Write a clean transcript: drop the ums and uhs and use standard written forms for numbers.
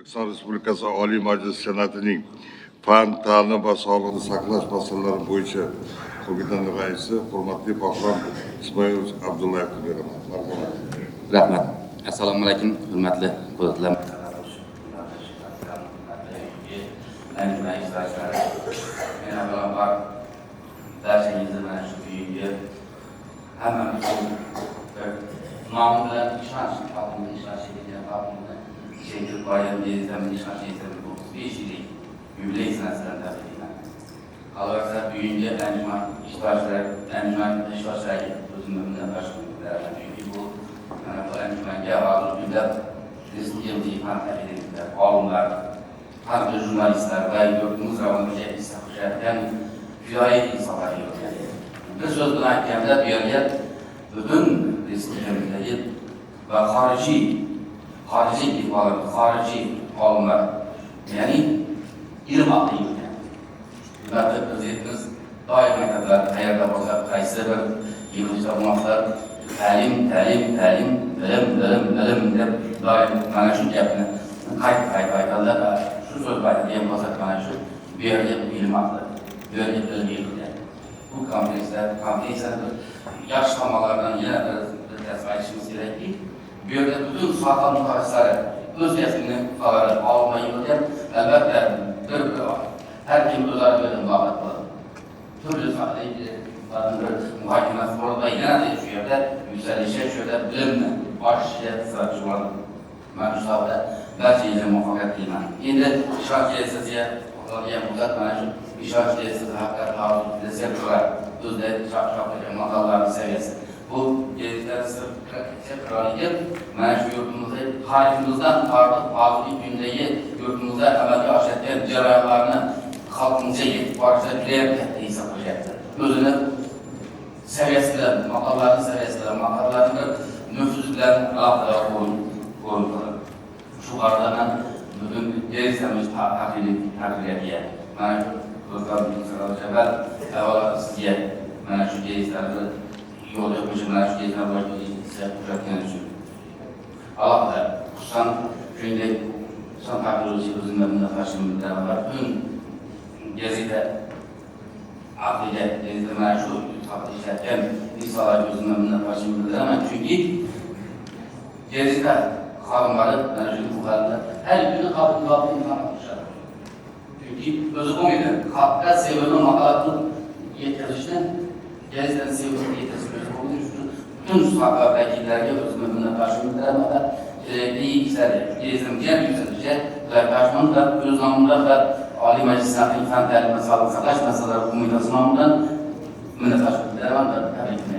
O'zbekiston Respublikasi Oliy Majlisi Senatining Fan, ta'lim va sog'liqni saqlash masalalari bo'yicha qo'mitaning raisi hurmatli Bahrom Ismoilovich Abdullayevga beraman. Marhamat. Rahmat. Assalomu alaykum, hurmatli qo'zatlar. Darsingizni mana shu kuyga hammamiz nomlar ishonch, xalqimizning ishonchiga, xalqimizni chekib qo'ygan ishonchiga 35 yillik yubiley sanasidan tabriklayman. Qolaversa bugungi anjuman ishtirokchilariga o'zimni minnatdorchilik bildiraman. Chunki bu mana bu anjumanga hozir kunlab prezidentlik fan akademiklar, olimlar, harbiy jurnalistlar va yurtimiz ravoniga hissa qo'shayotgan fidoyi insonlar yig'ilgan. Bir so'z bilan aytganda bu yerga butun respublikamizdagi va xorijiy olimlar, ya'ni ilm ahli yig'ilgan. Ularda prezidentimiz doim aytadilar, qayerda bo'lsa, qaysi bir yig'ilishda bo'lmaqlar, ta'lim, bilim deb doim mana shu gapni qayta aytadilar. Shu so'zni aytadigan bo'lsak, mana shu bu yerga ilm ahli, bu yerga bilim yig'ilgan. Bu kompleksiyani yaxshi tomonlaridan yana bir tasvir etishimiz kerakki, bu yerda butun soha mutaxassislari o'z kasbini olmay yig'ilgan. Albatta bir her kim o'zaro bilan muloqot qiladi. Turli sohalar muhokamasi bo'lib, yana shu yerda yuksalishi, shu yerda bilimni oshishiga sababchi bo'ladi. Mana shu sohada barchangizga muvaffaqiyat tilayman. Endi ishonchli sizga qiladigan muddat mana shu ishonchli siz haqida sektorlar o'zida chaqchaqlagan maqolalarning saviyasi. Bu sektorlarga mana shu yurtimizda tariximizdan tortib hozirgi kundagi yurtimizda amalga oshayotgan jarayonlarni xalqimizga yetib borishda juda katta hissa qo'shyapti. O'zini saviyasida, maqolalarning saviyasida, maqolalarning nufuz bilan alohida o'rin qiladi. Shu orada bugun dersimiz taqdiriyatiga mana shu ko'zlarimiz sabab avvalo sizga mana shu derslarni yo'lga qo'yib, mana shu derslarni qo'shayotgani uchun alohida xususan shuningdek son taqdirlovchi o'zimga minnatdorchiligimni bildiraman. Butun gazeta ahliga, mana shu ishlatgan insonlarga o'zimga minnatdorchiligimni bildiraman. Chunki gazeta xodimlari mana shu muhimlarni har kuni xalqqa imkon berishadi. Chunki o'zi bo'lmaydi, xalqqa sevimli maqolani yetkazishni, gazetani sevimli yetkazishni butun soha vakillariga o'zimga minnatdorchiligimni bildiraman. Kerakli ishlarga, gazetamizga yuksalishiga ular qarshimda o'z nomimdan va Oliy Majlis Senatining Fan, ta'lim va sog'liqni saqlash masalalari qo'mitasi nomidan minnatdorchilik bildiraman va tabriklayman.